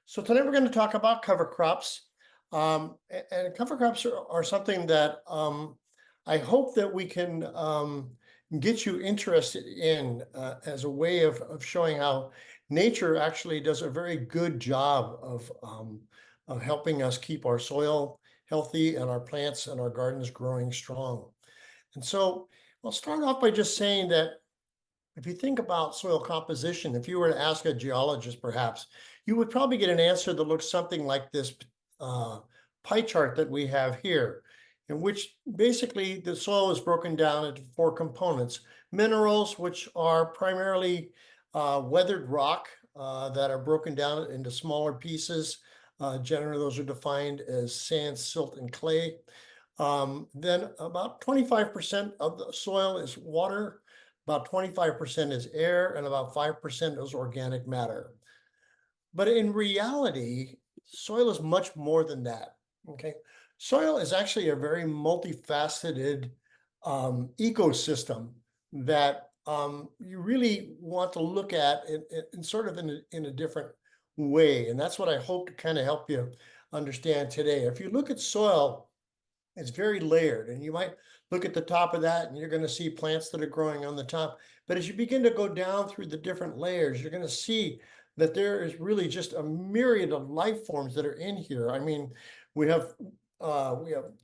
So today we're going to talk about cover crops. And cover crops are something that I hope that we can get you interested in as a way of showing how nature actually does a very good job of helping us keep our soil healthy and our plants and our gardens growing strong. And so I'll start off by just saying that if you think about soil composition, if you were to ask a geologist, perhaps, you would probably get an answer that looks something like this uh, pie chart that we have here, in which basically the soil is broken down into four components. Minerals, which are primarily weathered rock that are broken down into smaller pieces. Generally, those are defined as sand, silt, and clay. Then about 25% of the soil is water, about 25% is air, and about 5% is organic matter. But in reality, soil is much more than that. Okay. Soil is actually a very multifaceted ecosystem that you really want to look at in sort of in a different way. And that's what I hope to kind of help you understand today. If you look at soil, it's very layered, and you might look at the top of that and you're going to see plants that are growing on the top. But as you begin to go down through the different layers, you're going to see that there is really just a myriad of life forms that are in here. I mean, we have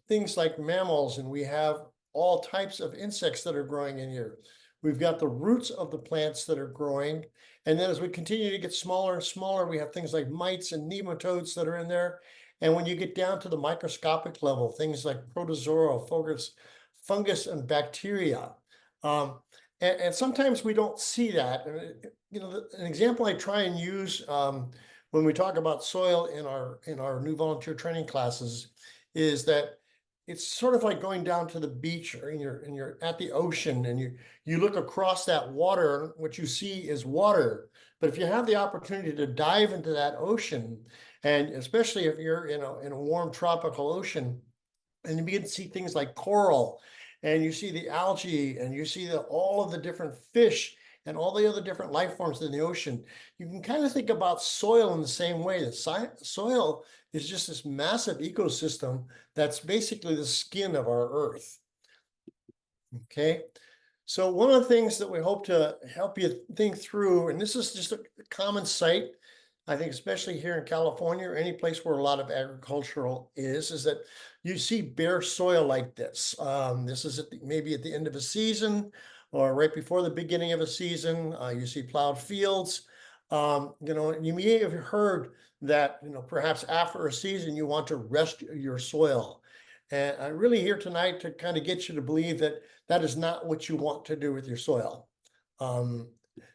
things like mammals, and we have all types of insects that are growing in here. We've got the roots of the plants that are growing. And then as we continue to get smaller and smaller, we have things like mites and nematodes that are in there. And when you get down to the microscopic level, things like protozoa, fungus, and bacteria. And sometimes we don't see that. An example I try and use when we talk about soil in our new volunteer training classes is that it's sort of like going down to the beach, or you're at the ocean, and you look across that water. What you see is water. But if you have the opportunity to dive into that ocean, and especially if you're in a warm tropical ocean, and you begin to see things like coral, and you see the algae, and you see all of the different fish and all the other different life forms in the ocean, you can kind of think about soil in the same way. The soil is just this massive ecosystem that's basically the skin of our earth. Okay. So one of the things that we hope to help you think through, and this is just a common sight, I think, especially here in California or any place where a lot of agricultural is that you see bare soil like this. This is maybe at the end of a season or right before the beginning of a season. You see plowed fields. You may have heard that, perhaps after a season, you want to rest your soil. And I'm really here tonight to kind of get you to believe that that is not what you want to do with your soil.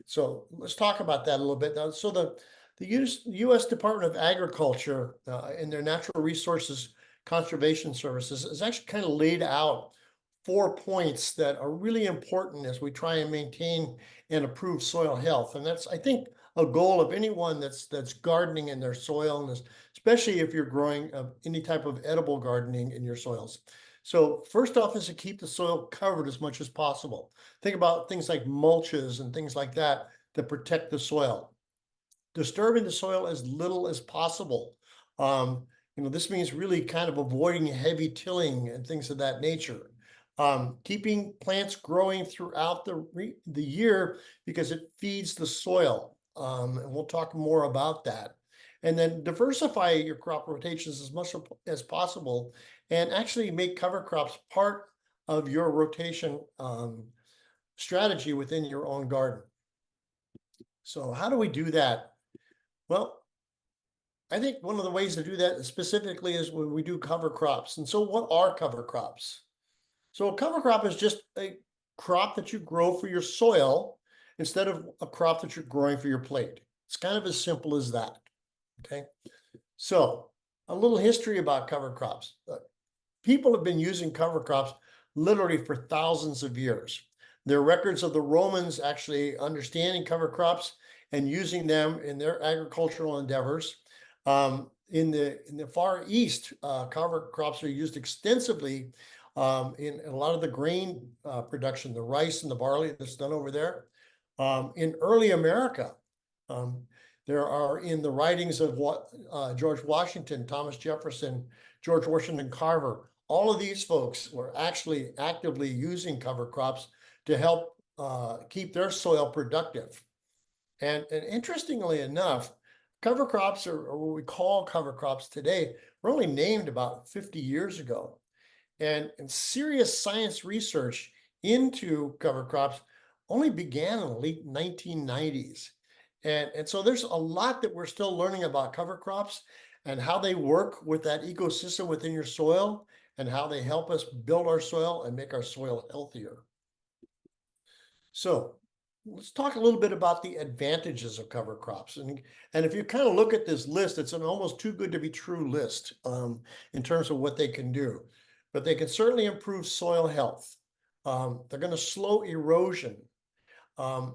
So let's talk about that a little bit. So the U.S. Department of Agriculture in their Natural Resources Conservation Services has actually kind of laid out 4 points that are really important as we try and maintain and improve soil health. And that's, I think, a goal of anyone that's gardening in their soil, and especially if you're growing any type of edible gardening in your soils. So first off is to keep the soil covered as much as possible. Think about things like mulches and things like that protect the soil. Disturbing the soil as little as possible. This means really kind of avoiding heavy tilling and things of that nature. Keeping plants growing throughout the year because it feeds the soil. And we'll talk more about that. And then diversify your crop rotations as much as possible, and actually make cover crops part of your rotation strategy within your own garden. So how do we do that? Well, I think one of the ways to do that specifically is when we do cover crops. And so what are cover crops? So a cover crop is just a crop that you grow for your soil instead of a crop that you're growing for your plate. It's kind of as simple as that. Okay. So a little history about cover crops. People have been using cover crops literally for thousands of years. There are records of the Romans actually understanding cover crops and using them in their agricultural endeavors. In the Far East, cover crops are used extensively in a lot of the grain production, the rice and the barley that's done over there. In early America, there are in the writings of George Washington, Thomas Jefferson, George Washington Carver. All of these folks were actually actively using cover crops to help keep their soil productive. And interestingly enough, cover crops, or what we call cover crops today, were only named about 50 years ago. And serious science research into cover crops only began in the late 1990s. And so there's a lot that we're still learning about cover crops and how they work with that ecosystem within your soil and how they help us build our soil and make our soil healthier. So let's talk a little bit about the advantages of cover crops. And if you kind of look at this list, it's an almost too good to be true list in terms of what they can do. But they can certainly improve soil health. They're going to slow erosion,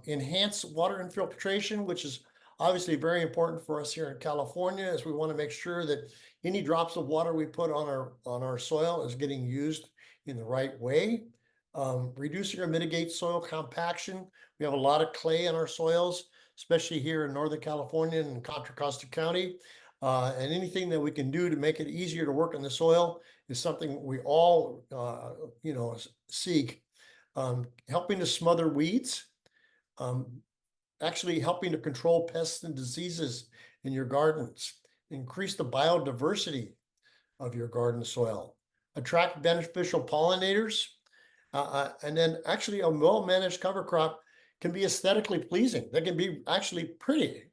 enhance water infiltration, which is obviously very important for us here in California, as we want to make sure that any drops of water we put on our soil is getting used in the right way. Reducing or mitigate soil compaction. We have a lot of clay in our soils, especially here in Northern California and Contra Costa County. And anything that we can do to make it easier to work in the soil is something we all, seek. Helping to smother weeds, actually helping to control pests and diseases in your gardens, increase the biodiversity of your garden soil, attract beneficial pollinators, and then actually a well-managed cover crop can be aesthetically pleasing. They can be actually pretty.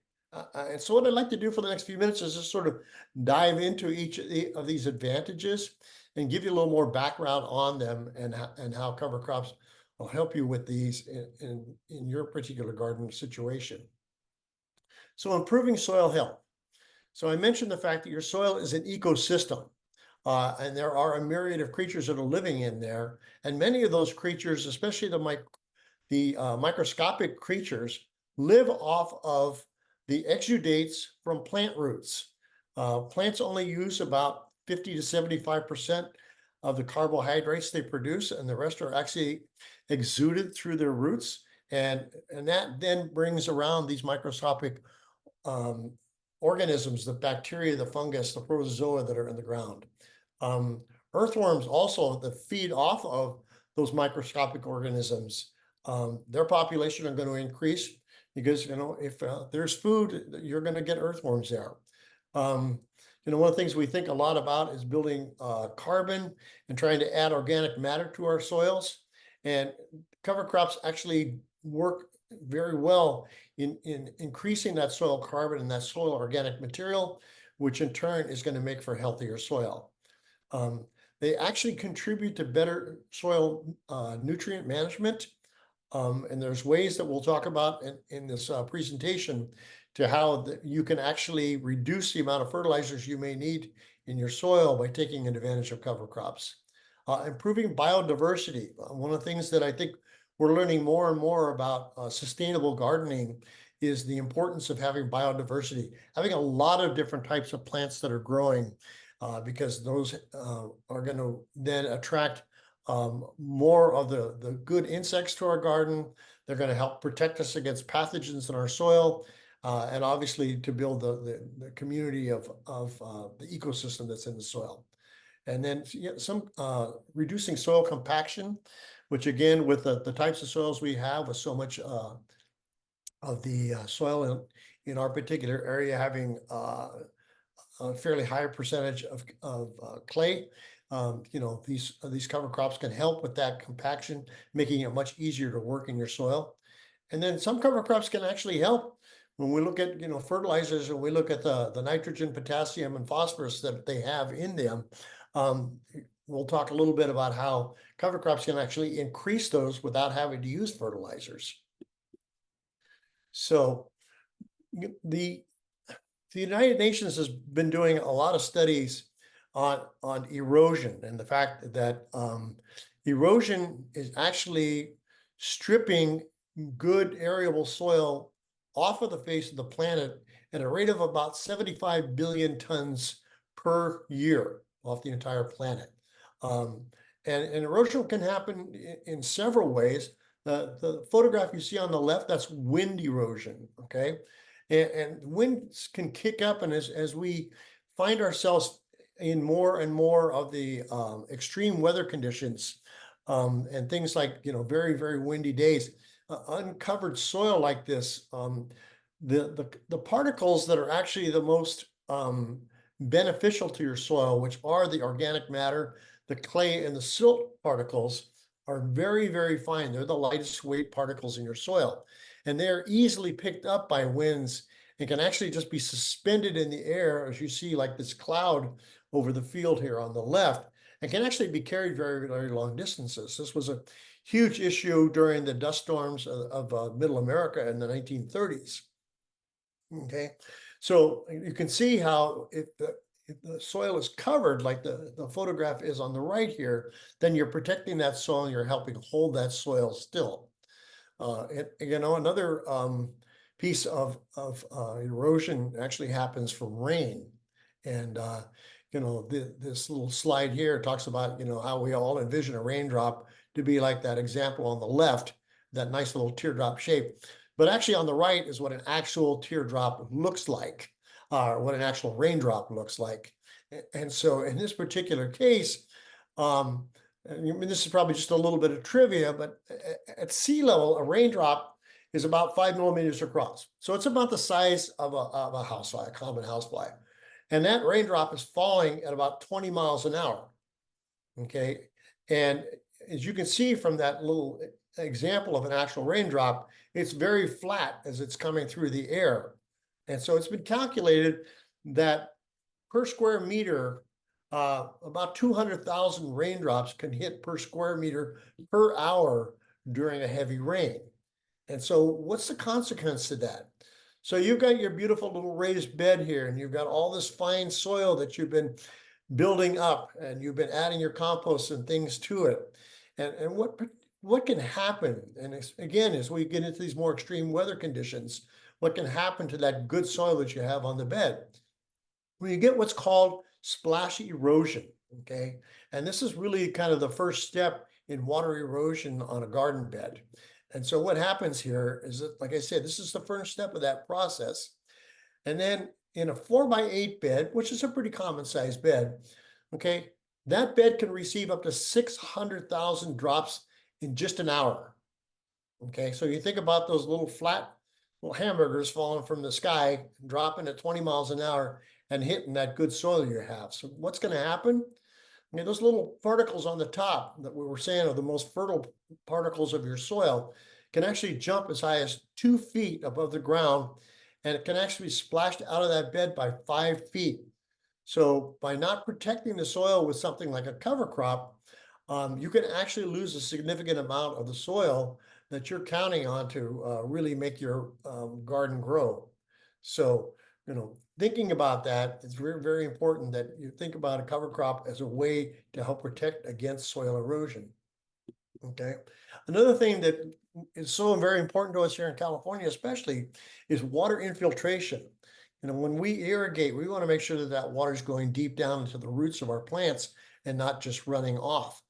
And so what I'd like to do for the next few minutes is just sort of dive into each of these advantages and give you a little more background on them and how cover crops will help you with these in your particular garden situation. So improving soil health. So I mentioned the fact that your soil is an ecosystem. And there are a myriad of creatures that are living in there. And many of those creatures, especially the microscopic creatures, live off of the exudates from plant roots. Plants only use about 50 to 75% of the carbohydrates they produce, and the rest are actually exuded through their roots. And that then brings around these microscopic organisms, the bacteria, the fungus, the protozoa that are in the ground. Earthworms also that feed off of those microscopic organisms, their population are going to increase because, if there's food, you're going to get earthworms there. One of the things we think a lot about is building carbon and trying to add organic matter to our soils. And cover crops actually work very well in increasing that soil carbon and that soil organic material, which in turn is going to make for healthier soil. They actually contribute to better soil nutrient management. And there's ways that we'll talk about in this presentation to how you can actually reduce the amount of fertilizers you may need in your soil by taking advantage of cover crops. Improving biodiversity. One of the things that I think we're learning more and more about sustainable gardening is the importance of having biodiversity, having a lot of different types of plants that are growing, because those are going to then attract more of the good insects to our garden. They're going to help protect us against pathogens in our soil, and obviously to build the community of the ecosystem that's in the soil. And then some reducing soil compaction, which again, with the types of soils we have, with so much of the soil in our particular area having a fairly high percentage of clay, these cover crops can help with that compaction, making it much easier to work in your soil. And then some cover crops can actually help when we look at fertilizers, and we look at the nitrogen, potassium, and phosphorus that they have in them. We'll talk a little bit about how cover crops can actually increase those without having to use fertilizers. So the United Nations has been doing a lot of studies on erosion, and the fact that erosion is actually stripping good arable soil off of the face of the planet at a rate of about 75 billion tons per year off the entire planet. And erosion can happen in several ways. The photograph you see on the left, that's wind erosion, okay? and winds can kick up, and as we find ourselves in more and more of the extreme weather conditions, and things like, very, very windy days, uncovered soil like this, the particles that are actually the most beneficial to your soil, which are the organic matter, the clay, and the silt particles, are very, very fine. They're the lightest weight particles in your soil, and they're easily picked up by winds and can actually just be suspended in the air, as you see, like this cloud over the field here on the left, and can actually be carried very, very long distances. This was a huge issue during the dust storms of Middle America in the 1930s. Okay, so you can see how if the soil is covered like the photograph is on the right here, then you're protecting that soil and you're helping hold that soil still. Another piece of erosion actually happens from rain. And, this little slide here talks about, how we all envision a raindrop to be like that example on the left, that nice little teardrop shape. But actually on the right is what an actual teardrop looks like, what an actual raindrop looks like. And so in this particular case, I mean, this is probably just a little bit of trivia, but at sea level, a raindrop is about 5 millimeters across. So it's about the size of a housefly, a common housefly. And that raindrop is falling at about 20 miles an hour. Okay. And as you can see from that little example of an actual raindrop, it's very flat as it's coming through the air. And so it's been calculated that per square meter, about 200,000 raindrops can hit per square meter per hour during a heavy rain. And so what's the consequence to that? So you've got your beautiful little raised bed here, and you've got all this fine soil that you've been building up, and you've been adding your compost and things to it. And what can happen? And again, as we get into these more extreme weather conditions, what can happen to that good soil that you have on the bed? Well, you get what's called splash erosion, okay? And this is really kind of the first step in water erosion on a garden bed. And so what happens here is that, like I said, this is the first step of that process. And then in a 4x8 bed, which is a pretty common size bed, okay, that bed can receive up to 600,000 drops in just an hour. Okay, so you think about those little flat little hamburgers falling from the sky, dropping at 20 miles an hour and hitting that good soil you have. So what's going to happen? I mean, those little particles on the top that we were saying are the most fertile particles of your soil can actually jump as high as 2 feet above the ground, and it can actually be splashed out of that bed by 5 feet. So by not protecting the soil with something like a cover crop, you can actually lose a significant amount of the soil that you're counting on to really make your garden grow. So, thinking about that, it's very, very important that you think about a cover crop as a way to help protect against soil erosion. Okay. Another thing that is so very important to us here in California, especially, is water infiltration. When we irrigate, we want to make sure that that water is going deep down into the roots of our plants and not just running off.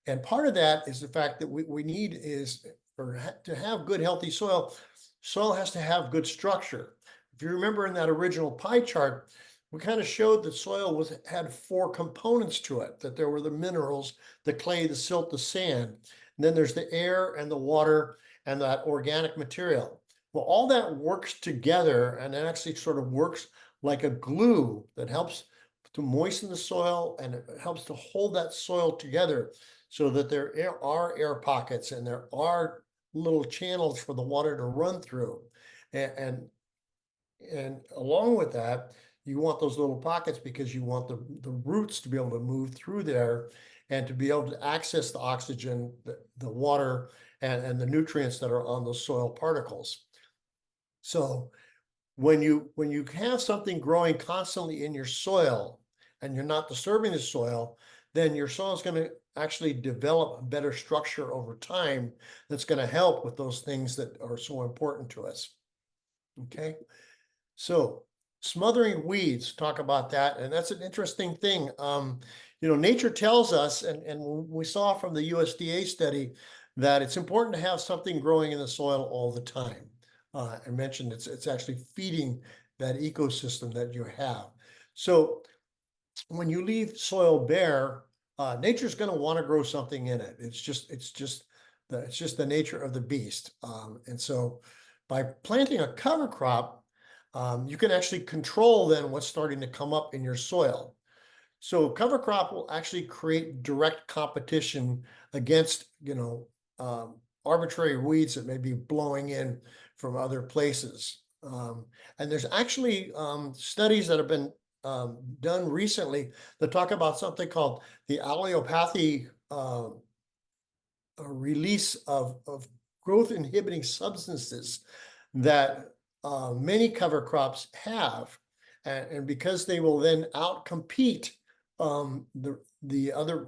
And part of that is the fact that we need is to have good, healthy soil. Soil has to have good structure. If you remember in that original pie chart, we kind of showed that soil had 4 components to it, that there were the minerals, the clay, the silt, the sand. And then there's the air and the water and that organic material. Well, all that works together, and it actually sort of works like a glue that helps to moisten the soil, and it helps to hold that soil together so that there are air pockets and there are little channels for the water to run through. And along with that, you want those little pockets because you want the roots to be able to move through there and to be able to access the oxygen, the water, and the nutrients that are on those soil particles. So when you have something growing constantly in your soil and you're not disturbing the soil, then your soil is going to actually develop a better structure over time that's going to help with those things that are so important to us. Okay, so smothering weeds, talk about that, and that's an interesting thing. Nature tells us, and we saw from the USDA study, that it's important to have something growing in the soil all the time. I mentioned it's actually feeding that ecosystem that you have. So when you leave soil bare, nature's going to want to grow something in it. It's just the nature of the beast. And so by planting a cover crop, you can actually control then what's starting to come up in your soil. So cover crop will actually create direct competition against, arbitrary weeds that may be blowing in from other places. And there's actually studies that have been done recently that talk about something called the allelopathy release of growth inhibiting substances that many cover crops have. And because they will then outcompete the other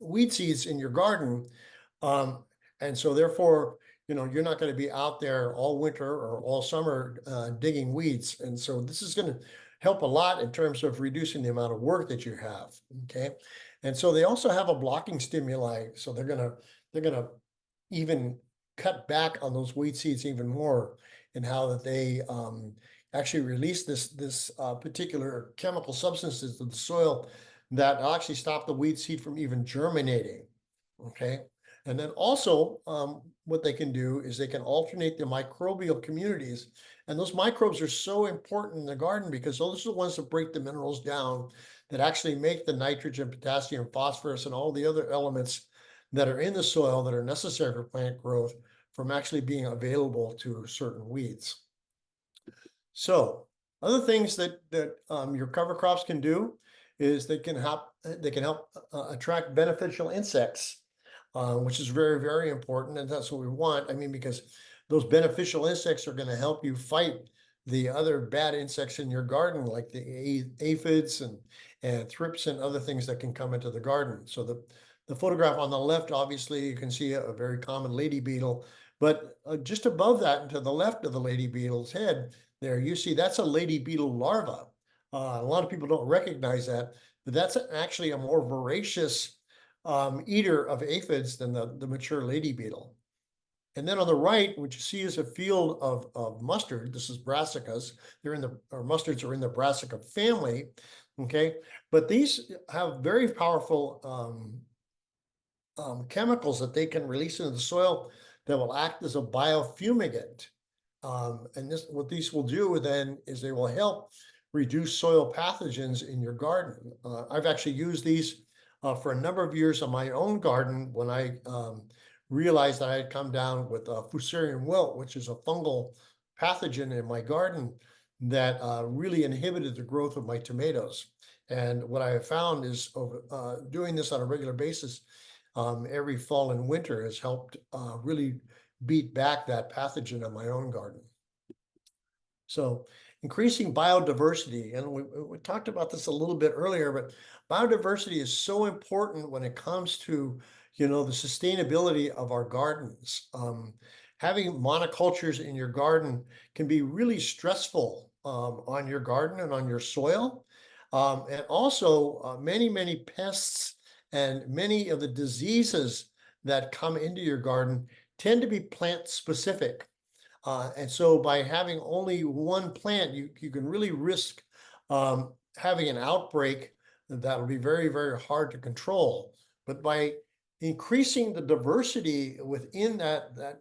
weed seeds in your garden, and so therefore, you're not going to be out there all winter or all summer digging weeds. And so this is going to help a lot in terms of reducing the amount of work that you have. Okay. And so they also have a blocking stimuli. So they're gonna even cut back on those weed seeds even more in how that they actually release this particular chemical substances to the soil that actually stop the weed seed from even germinating. Okay. And then also, what they can do is they can alternate the microbial communities. And those microbes are so important in the garden because those are the ones that break the minerals down that actually make the nitrogen, potassium, phosphorus, and all the other elements that are in the soil that are necessary for plant growth from actually being available to certain weeds. So other things that your cover crops can do is they can help attract beneficial insects, which is very, very important, and that's what we want. I mean, because those beneficial insects are going to help you fight the other bad insects in your garden, like the aphids and thrips and other things that can come into the garden. So the photograph on the left, obviously, you can see a very common lady beetle, but just above that and to the left of the lady beetle's head, there you see that's a lady beetle larva. A lot of people don't recognize that, but that's actually a more voracious eater of aphids than the mature lady beetle. And then on the right, what you see is a field of mustard. This is brassicas. Mustards are in the brassica family. Okay, but these have very powerful chemicals that they can release into the soil that will act as a biofumigant. And what these will do then is they will help reduce soil pathogens in your garden. I've actually used these for a number of years on my own garden when I realized that I had come down with Fusarium wilt, which is a fungal pathogen in my garden that really inhibited the growth of my tomatoes. And what I have found is doing this on a regular basis every fall and winter has helped really beat back that pathogen in my own garden. So increasing biodiversity, and we talked about this a little bit earlier, but biodiversity is so important when it comes to, the sustainability of our gardens. Having monocultures in your garden can be really stressful on your garden and on your soil. And also many, many pests and many of the diseases that come into your garden tend to be plant specific. And so by having only one plant, you can really risk having an outbreak that will be very, very hard to control. But by increasing the diversity within that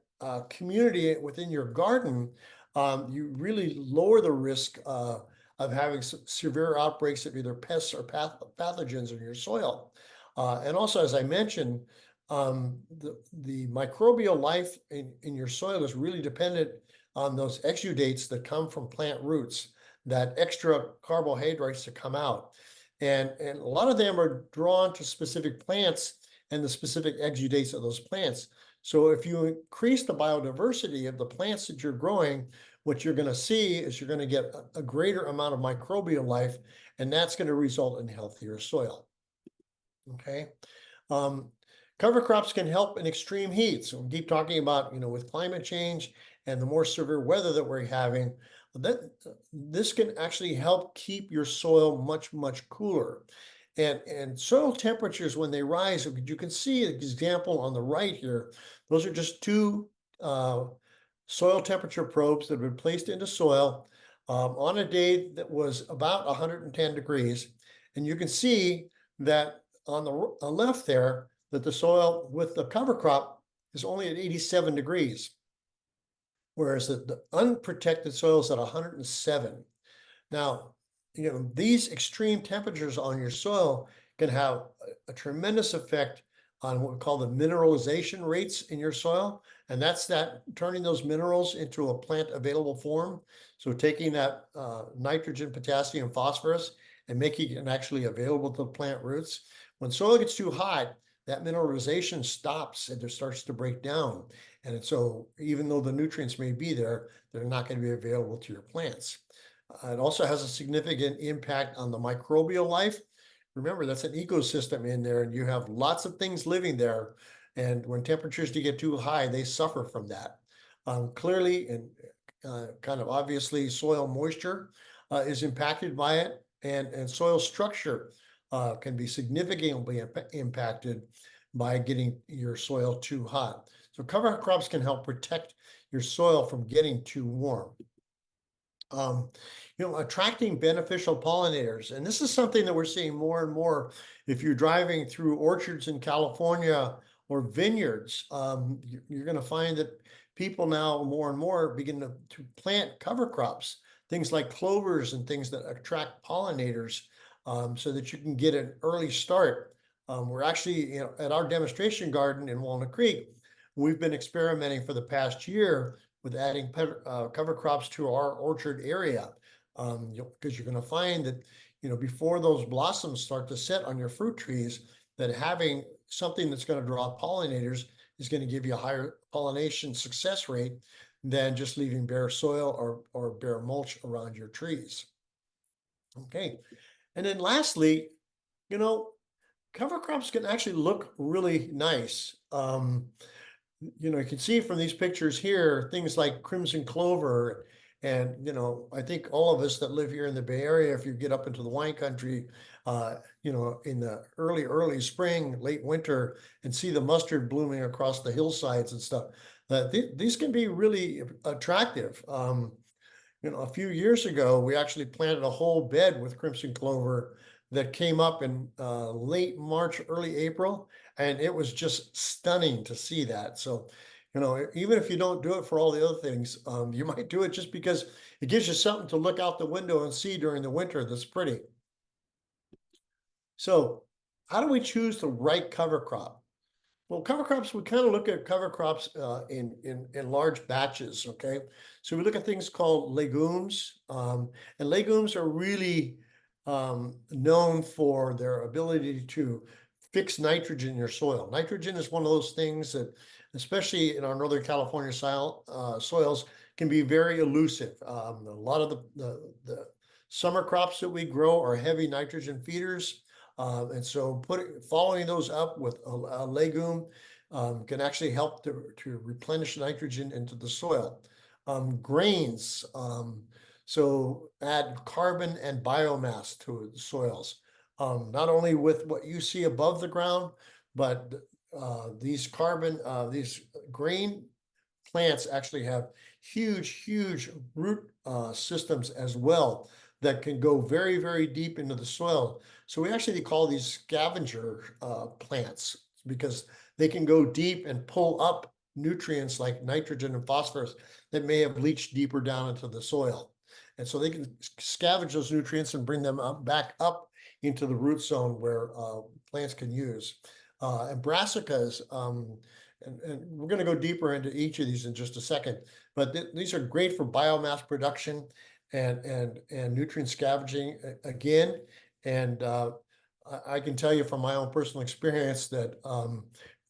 community within your garden, you really lower the risk of having severe outbreaks of either pests or pathogens in your soil. And also, as I mentioned, the microbial life in your soil is really dependent on those exudates that come from plant roots, that extra carbohydrates that come out. And a lot of them are drawn to specific plants and the specific exudates of those plants. So if you increase the biodiversity of the plants that you're growing, what you're going to see is you're going to get a greater amount of microbial life, and that's going to result in healthier soil. Okay. Cover crops can help in extreme heat. So we keep talking about, with climate change and the more severe weather that we're having, that this can actually help keep your soil much, much cooler. And soil temperatures, when they rise, you can see an example on the right here. Those are just two soil temperature probes that have been placed into soil on a day that was about 110 degrees. And you can see that on the left there, that the soil with the cover crop is only at 87 degrees, whereas the unprotected soil is at 107. Now, these extreme temperatures on your soil can have a tremendous effect on what we call the mineralization rates in your soil. And that's that turning those minerals into a plant available form. So taking that nitrogen, potassium, phosphorus and making it actually available to the plant roots. When soil gets too hot, that mineralization stops and it starts to break down. And so even though the nutrients may be there, they're not going to be available to your plants. It also has a significant impact on the microbial life. Remember, that's an ecosystem in there, and you have lots of things living there. And when temperatures do get too high, they suffer from that. Clearly, and kind of obviously, soil moisture is impacted by it, and soil structure can be significantly impacted by getting your soil too hot. So cover crops can help protect your soil from getting too warm. Attracting beneficial pollinators. And this is something that we're seeing more and more. If you're driving through orchards in California or vineyards, you're going to find that people now more and more begin to plant cover crops, things like clovers and things that attract pollinators so that you can get an early start. We're actually, at our demonstration garden in Walnut Creek, we've been experimenting for the past year with adding cover crops to our orchard area. Because you're going to find that, before those blossoms start to set on your fruit trees, that having something that's going to draw pollinators is going to give you a higher pollination success rate than just leaving bare soil or bare mulch around your trees. Okay. And then lastly, cover crops can actually look really nice. You can see from these pictures here, things like crimson clover. And, I think all of us that live here in the Bay Area, if you get up into the wine country, in the early spring, late winter, and see the mustard blooming across the hillsides and stuff, these can be really attractive. A few years ago, we actually planted a whole bed with crimson clover that came up in late March, early April, and it was just stunning to see that. So, even if you don't do it for all the other things, you might do it just because it gives you something to look out the window and see during the winter that's pretty. So, how do we choose the right cover crop? Well, cover crops, we kind of look at cover crops in large batches, okay? So we look at things called legumes, and legumes are really known for their ability to fix nitrogen in your soil. Nitrogen is one of those things that, especially in our Northern California soils, can be very elusive. A lot of the summer crops that we grow are heavy nitrogen feeders. And so following those up with a legume can actually help to replenish nitrogen into the soil. Grains, so add carbon and biomass to the soils, not only with what you see above the ground, but these grain plants actually have huge root systems as well that can go very, very deep into the soil. So we actually call these scavenger plants because they can go deep and pull up nutrients like nitrogen and phosphorus that may have leached deeper down into the soil. And so they can scavenge those nutrients and bring them back up into the root zone where plants can use. And brassicas, and we're going to go deeper into each of these in just a second, but these are great for biomass production and nutrient scavenging again. And I can tell you from my own personal experience that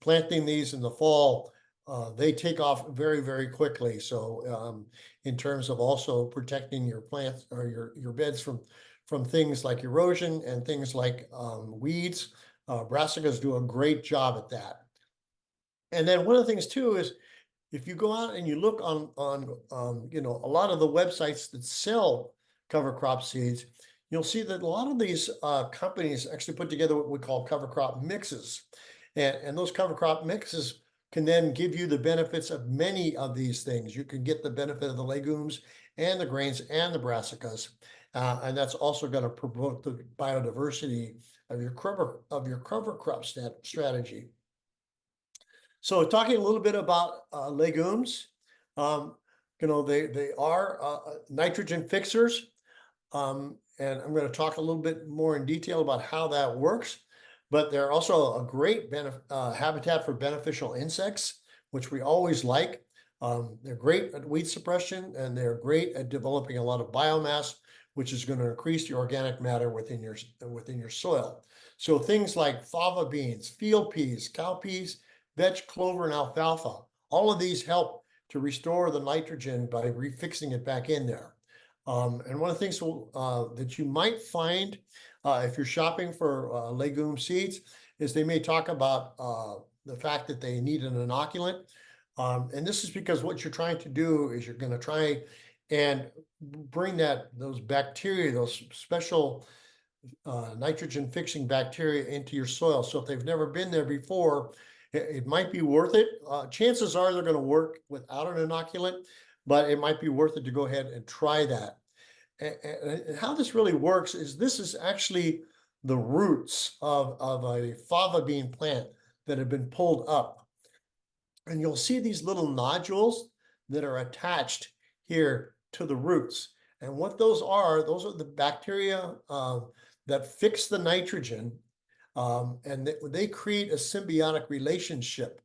planting these in the fall, they take off very, very quickly. So in terms of also protecting your plants or your beds from things like erosion and things like weeds, brassicas do a great job at that. And then one of the things too is if you go out and you look on a lot of the websites that sell cover crop seeds, you'll see that a lot of these companies actually put together what we call cover crop mixes. And those cover crop mixes can then give you the benefits of many of these things. You can get the benefit of the legumes and the grains and the brassicas. And that's also going to promote the biodiversity of your cover crop strategy. So talking a little bit about legumes, um, they are nitrogen fixers. And I'm going to talk a little bit more in detail about how that works. But they're also a great habitat for beneficial insects, which we always like. They're great at weed suppression, and they're great at developing a lot of biomass, which is going to increase the organic matter within your soil. So things like fava beans, field peas, cowpeas, vetch, clover, and alfalfa, all of these help to restore the nitrogen by refixing it back in there. And one of the things that you might find if you're shopping for legume seeds is they may talk about the fact that they need an inoculant. And this is because what you're trying to do is you're going to try and bring those bacteria, those special nitrogen fixing bacteria into your soil. So if they've never been there before, it might be worth it. Chances are they're going to work without an inoculant, but it might be worth it to go ahead and try that. And how this really works is this is actually the roots of a fava bean plant that have been pulled up. And you'll see these little nodules that are attached here to the roots. And what those are the bacteria that fix the nitrogen, and they create a symbiotic relationship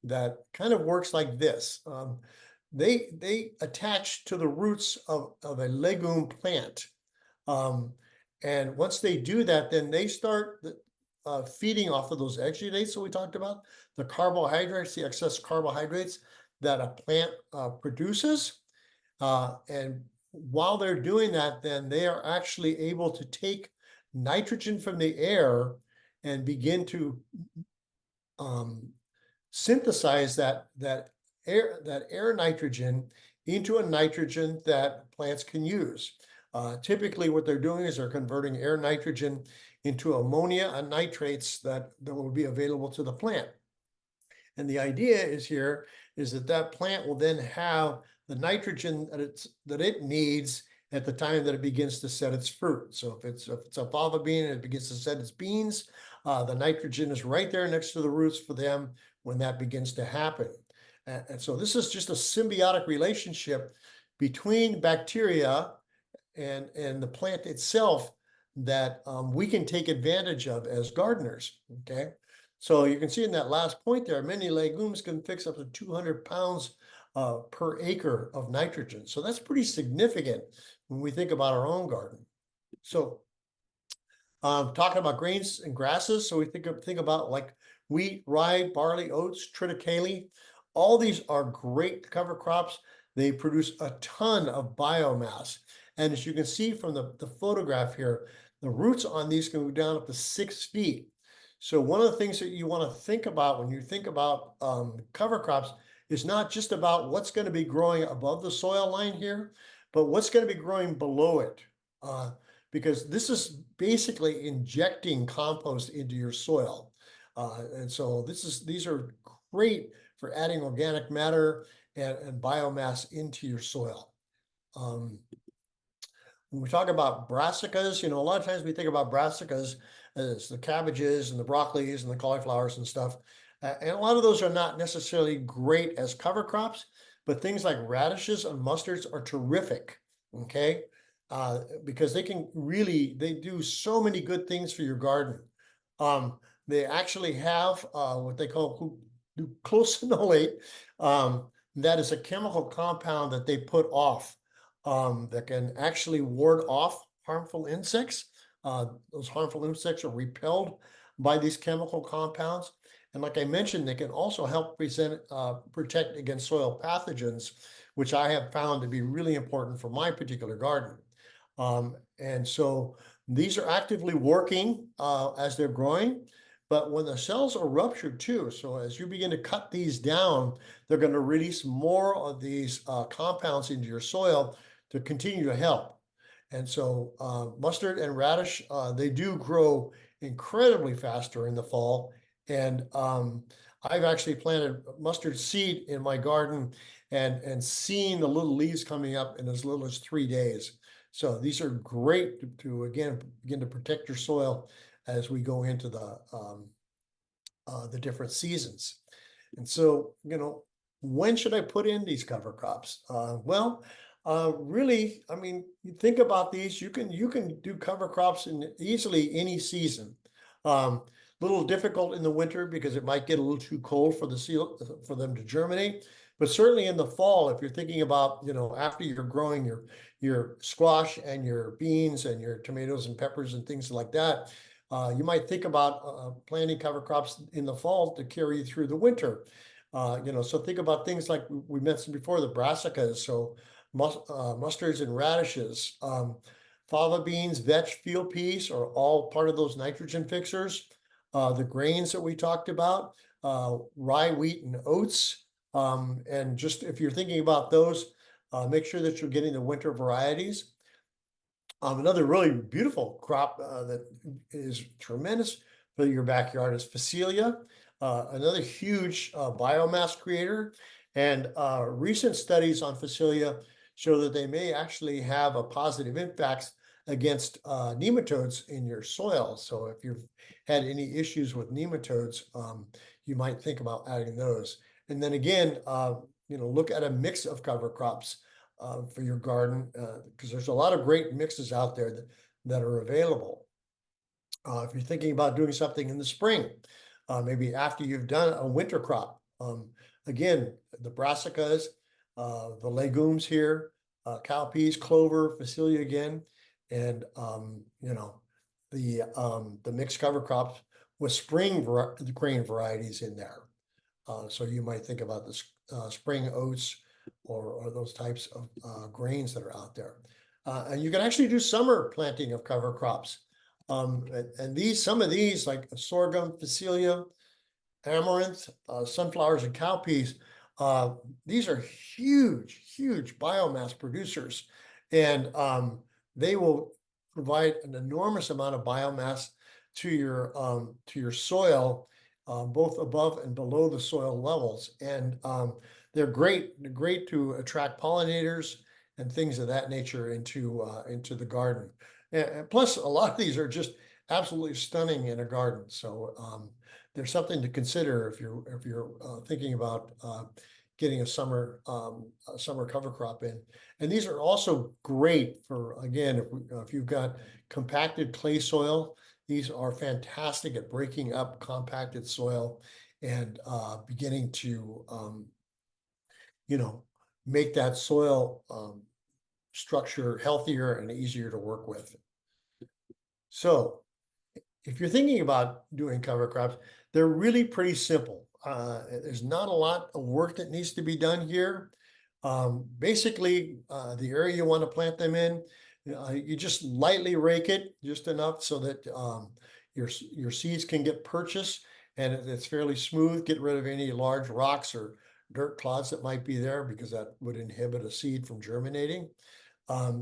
that kind of works like this. They attach to the roots of a legume plant. And once they do that, then they start feeding off of those exudates that we talked about, the carbohydrates, the excess carbohydrates that a plant produces. And while they're doing that, then they are actually able to take nitrogen from the air and begin to synthesize that air nitrogen into a nitrogen that plants can use. Typically, what they're doing is they're converting air nitrogen into ammonia and nitrates that will be available to the plant. And the idea is that plant will then have the nitrogen that it needs at the time that it begins to set its fruit. So if it's a fava bean and it begins to set its beans, the nitrogen is right there next to the roots for them when that begins to happen. And so this is just a symbiotic relationship between bacteria and the plant itself that we can take advantage of as gardeners, okay? So you can see in that last point there, many legumes can fix up to 200 pounds per acre of nitrogen. So that's pretty significant when we think about our own garden. So talking about grains and grasses, so we think about like wheat, rye, barley, oats, triticale. All these are great cover crops. They produce a ton of biomass. And as you can see from the photograph here, the roots on these can go down up to 6 feet. So one of the things that you want to think about when you think about cover crops is not just about what's going to be growing above the soil line here, but what's going to be growing below it. Because this is basically injecting compost into your soil. And so these are great for adding organic matter and biomass into your soil. When we talk about brassicas, a lot of times we think about brassicas as the cabbages and the broccolis and the cauliflowers and stuff. And a lot of those are not necessarily great as cover crops, but things like radishes and mustards are terrific, okay? Because they do so many good things for your garden. They actually have what they call glucosinolate. That is a chemical compound that they put off that can actually ward off harmful insects. Those harmful insects are repelled by these chemical compounds. And like I mentioned, they can also help protect against soil pathogens, which I have found to be really important for my particular garden. And so these are actively working as they're growing. But when the cells are ruptured too, so as you begin to cut these down, they're going to release more of these compounds into your soil to continue to help. And so mustard and radish, they do grow incredibly fast during the fall. And I've actually planted mustard seed in my garden and seen the little leaves coming up in as little as 3 days. So these are great to again begin to protect your soil as we go into the different seasons. And so, when should I put in these cover crops? Really, I mean, you think about these. You can do cover crops in easily any season. Little difficult in the winter because it might get a little too cold for them to germinate. But certainly in the fall, if you're thinking about, after you're growing your squash and your beans and your tomatoes and peppers and things like that, you might think about planting cover crops in the fall to carry you through the winter. So think about things like we mentioned before, the brassicas, so mustards and radishes, fava beans, vetch, field peas are all part of those nitrogen fixers. The grains that we talked about, rye, wheat, and oats. And just if you're thinking about those, make sure that you're getting the winter varieties. Another really beautiful crop that is tremendous for your backyard is Phacelia, another huge biomass creator. And recent studies on Phacelia show that they may actually have a positive impact against nematodes in your soil. So if you've had any issues with nematodes, you might think about adding those. And then again, look at a mix of cover crops for your garden, because there's a lot of great mixes out there that are available. If you're thinking about doing something in the spring, maybe after you've done a winter crop, again, the brassicas, the legumes here, cowpeas, clover, Phacelia again, and the mixed cover crops with spring grain varieties in there. So you might think about the spring oats or those types of grains that are out there. And you can actually do summer planting of cover crops. And some of these, like sorghum, Phacelia, amaranth, sunflowers, and cowpeas, these are huge, huge biomass producers. And they will provide an enormous amount of biomass to your soil, both above and below the soil levels. And they're great to attract pollinators and things of that nature into the garden. And plus, a lot of these are just absolutely stunning in a garden. So there's something to consider if you're thinking about getting a summer cover crop in. And these are also great for, again, if you've got compacted clay soil. These are fantastic at breaking up compacted soil and beginning to make that soil structure healthier and easier to work with. So if you're thinking about doing cover crops, they're really pretty simple. There's not a lot of work that needs to be done here. Basically, the area you want to plant them in, you just lightly rake it just enough so that your seeds can get purchased and it's fairly smooth. Get rid of any large rocks or dirt clods that might be there because that would inhibit a seed from germinating.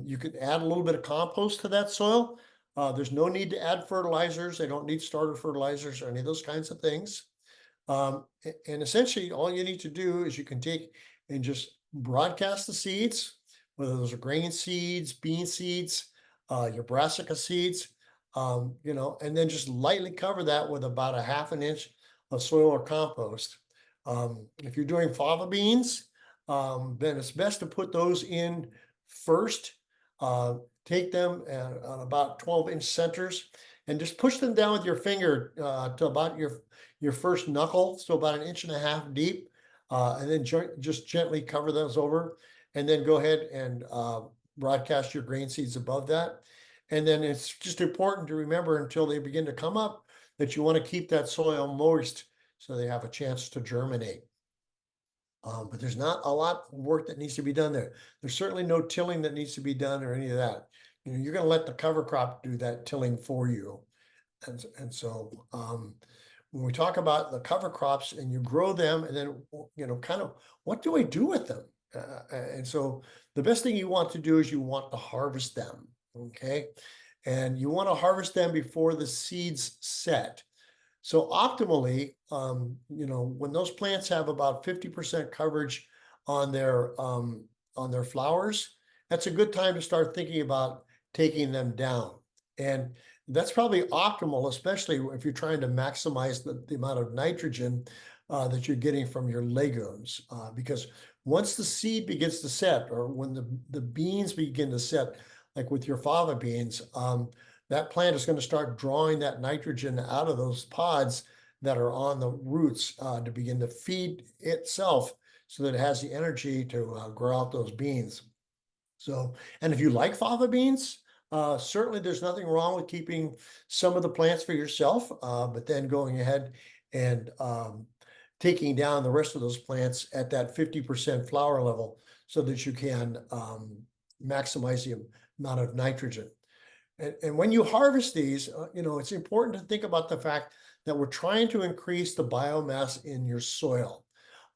You could add a little bit of compost to that soil. There's no need to add fertilizers. They don't need starter fertilizers or any of those kinds of things. And essentially, all you need to do is you can take and just broadcast the seeds, whether those are grain seeds, bean seeds, your brassica seeds, and then just lightly cover that with about a ½ an inch of soil or compost. If you're doing fava beans, then it's best to put those in first. Take them on about 12-inch centers and just push them down with your finger to about your first knuckle, so about 1.5 inches deep, and then just gently cover those over, and then go ahead and broadcast your grain seeds above that. And then it's just important to remember until they begin to come up that you want to keep that soil moist so they have a chance to germinate. But there's not a lot of work that needs to be done there. There's certainly no tilling that needs to be done or any of that. You're going to let the cover crop do that tilling for you. And so when we talk about the cover crops and you grow them and then, kind of what do I do with them? And so the best thing you want to do is you want to harvest them. Okay. And you want to harvest them before the seeds set. So optimally, when those plants have about 50% coverage on their flowers, that's a good time to start thinking about taking them down. And that's probably optimal, especially if you're trying to maximize the amount of nitrogen that you're getting from your legumes. Because once the seed begins to set, or when the beans begin to set, like with your fava beans, that plant is going to start drawing that nitrogen out of those pods that are on the roots to begin to feed itself so that it has the energy to grow out those beans. So, and if you like fava beans, certainly there's nothing wrong with keeping some of the plants for yourself, but then going ahead and taking down the rest of those plants at that 50% flower level so that you can maximize the amount of nitrogen. And when you harvest these, it's important to think about the fact that we're trying to increase the biomass in your soil.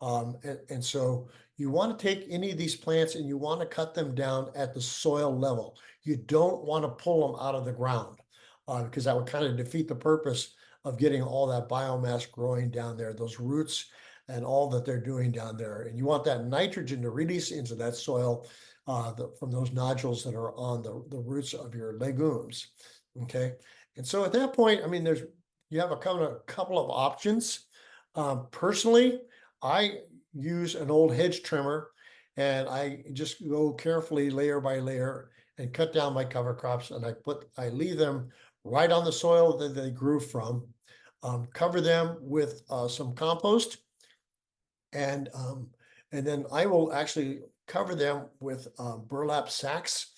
And so you want to take any of these plants and you want to cut them down at the soil level. You don't want to pull them out of the ground because that would kind of defeat the purpose of getting all that biomass growing down there, those roots and all that they're doing down there. And you want that nitrogen to release into that soil from those nodules that are on the roots of your legumes. Okay. And so at that point, I mean, you have a couple of options. Personally, I use an old hedge trimmer and I just go carefully layer by layer and cut down my cover crops, and I leave them right on the soil that they grew from. Cover them with some compost, and then I will actually cover them with burlap sacks,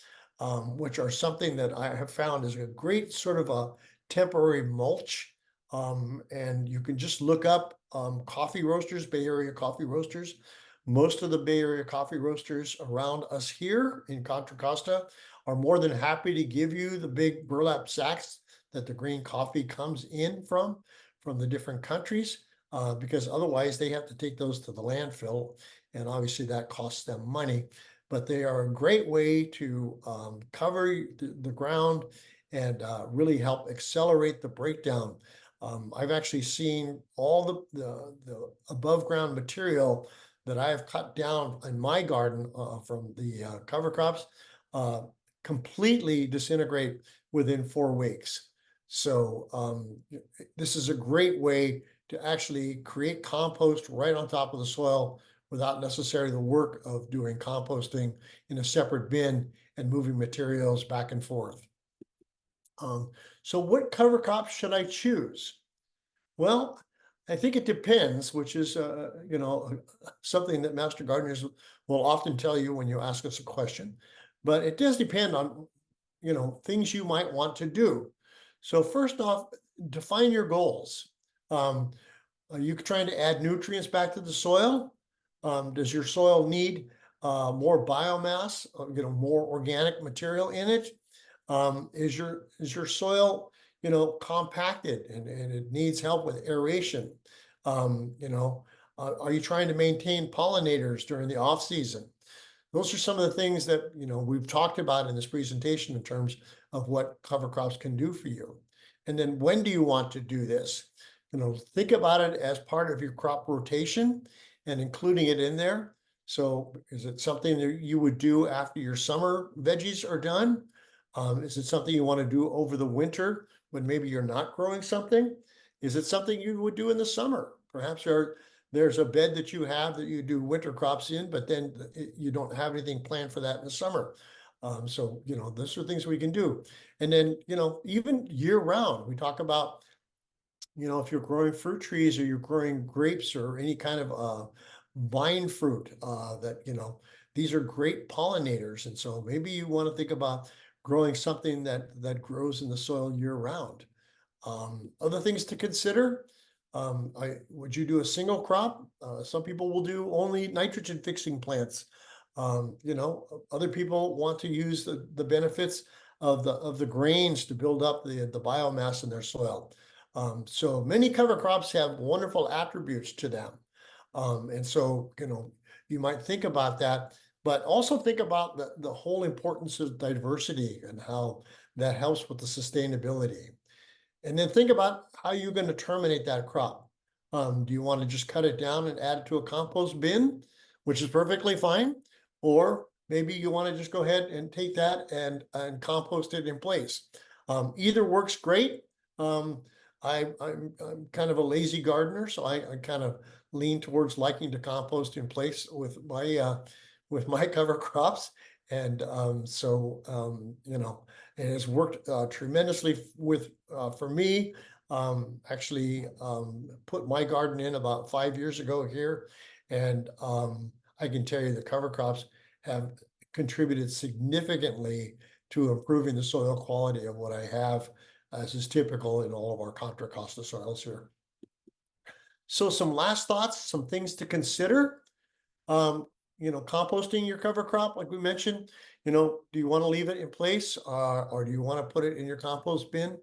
which are something that I have found is a great sort of a temporary mulch. And you can just look up coffee roasters, Bay Area coffee roasters. Most of the Bay Area coffee roasters around us here in Contra Costa are more than happy to give you the big burlap sacks that the green coffee comes in from the different countries, because otherwise they have to take those to the landfill, and obviously that costs them money. But they are a great way to cover the ground and really help accelerate the breakdown. I've actually seen all the above ground material that I have cut down in my garden from the cover crops uh, completely disintegrate within 4 weeks. So this is a great way to actually create compost right on top of the soil without necessarily the work of doing composting in a separate bin and moving materials back and forth. So what cover crops should I choose? Well, I think it depends, which is, something that master gardeners will often tell you when you ask us a question, but it does depend on, things you might want to do. So first off, define your goals. Um, are you trying to add nutrients back to the soil? Does your soil need more biomass, more organic material in it? Is your soil, compacted and it needs help with aeration? Are you trying to maintain pollinators during the off season? Those are some of the things that we've talked about in this presentation in terms of what cover crops can do for you. And then when do you want to do this? Think about it as part of your crop rotation and including it in there. So is it something that you would do after your summer veggies are done? Is it something you want to do over the winter when maybe you're not growing something? Is it something you would do in the summer? Perhaps there's a bed that you have that you do winter crops in, but then you don't have anything planned for that in the summer. So, those are things we can do. And then, even year round, we talk about, if you're growing fruit trees or you're growing grapes or any kind of vine fruit, that, these are great pollinators. And so maybe you want to think about growing something that grows in the soil year round. Other things to consider, would you do a single crop? Some people will do only nitrogen fixing plants. Other people want to use the benefits of the grains to build up the biomass in their soil. So many cover crops have wonderful attributes to them. And so, you might think about that, but also think about the whole importance of diversity and how that helps with the sustainability. And then think about how you're going to terminate that crop. Do you want to just cut it down and add it to a compost bin, which is perfectly fine? Or maybe you want to just go ahead and take that and compost it in place. Either works great. I'm kind of a lazy gardener, so I kind of lean towards liking to compost in place with my cover crops. And it has worked tremendously for me. Actually, put my garden in about 5 years ago here, and I can tell you the cover crops have contributed significantly to improving the soil quality of what I have, as is typical in all of our Contra Costa soils here. So some last thoughts, some things to consider. Composting your cover crop, like we mentioned, do you want to leave it in place, or do you want to put it in your compost bin?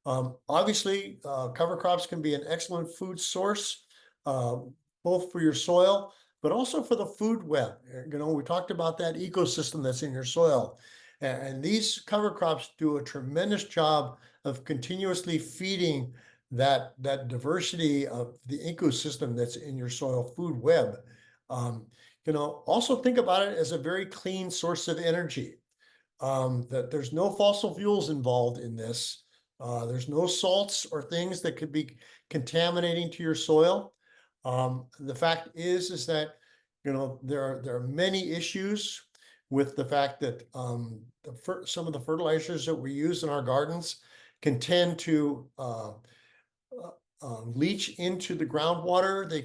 Obviously, cover crops can be an excellent food source, uh, both for your soil, but also for the food web. We talked about that ecosystem that's in your soil. And these cover crops do a tremendous job of continuously feeding that diversity of the ecosystem that's in your soil food web. Also think about it as a very clean source of energy. That there's no fossil fuels involved in this. There's no salts or things that could be contaminating to your soil. The fact is that there are many issues with the fact that some of the fertilizers that we use in our gardens can tend to leach into the groundwater. They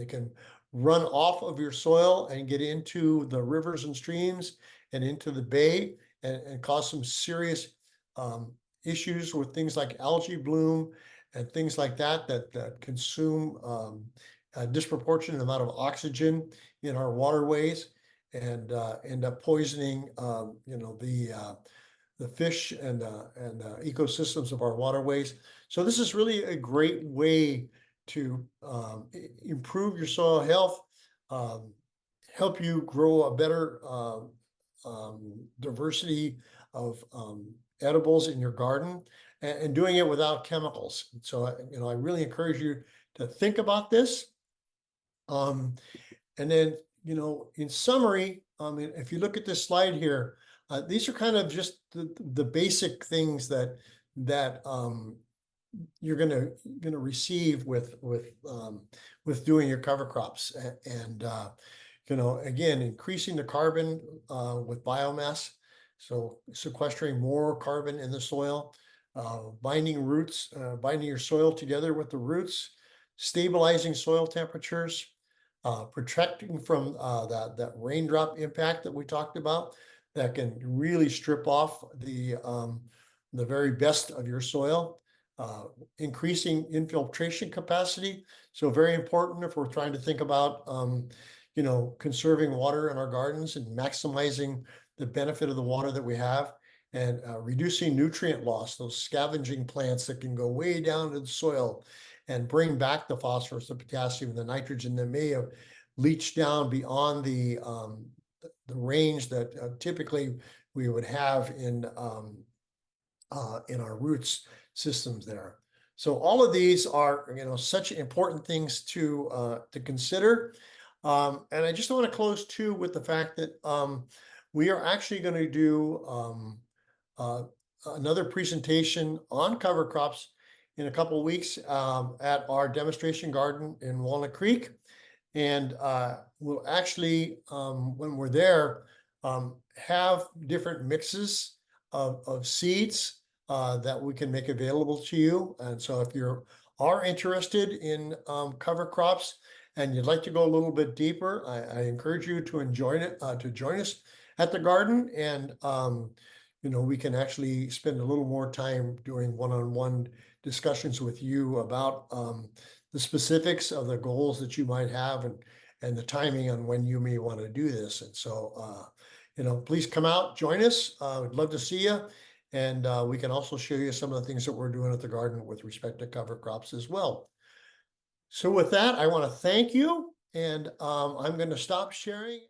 can run off of your soil and get into the rivers and streams and into the bay, and cause some serious issues with things like algae bloom and things like that consume a disproportionate amount of oxygen in our waterways, and end up poisoning the fish and ecosystems of our waterways. So this is really a great way to improve your soil health, um, help you grow a better diversity of edibles in your garden, and doing it without chemicals. So I really encourage you to think about this. And then, in summary, if you look at this slide here, these are kind of just the basic things that you're gonna receive with doing your cover crops, and again, increasing the carbon with biomass, so sequestering more carbon in the soil, binding your soil together with the roots, stabilizing soil temperatures, protecting from that raindrop impact that we talked about, that can really strip off the very best of your soil, increasing infiltration capacity. So very important if we're trying to think about conserving water in our gardens and maximizing the benefit of the water that we have, and reducing nutrient loss, those scavenging plants that can go way down to the soil and bring back the phosphorus, the potassium, and the nitrogen that may have leached down beyond the range that typically we would have in our roots systems there. So all of these are such important things to consider. And I just want to close too with the fact that we are actually going to do another presentation on cover crops in a couple of weeks at our demonstration garden in Walnut Creek. And we'll actually, when we're there, have different mixes of seeds that we can make available to you. And so if you are interested in cover crops and you'd like to go a little bit deeper, I encourage you to join us at the garden. And we can actually spend a little more time doing one-on-one discussions with you about the specifics of the goals that you might have, and the timing on when you may want to do this. And so, please come out, join us. We'd love to see you. And we can also show you some of the things that we're doing at the garden with respect to cover crops as well. So with that, I want to thank you, and I'm going to stop sharing.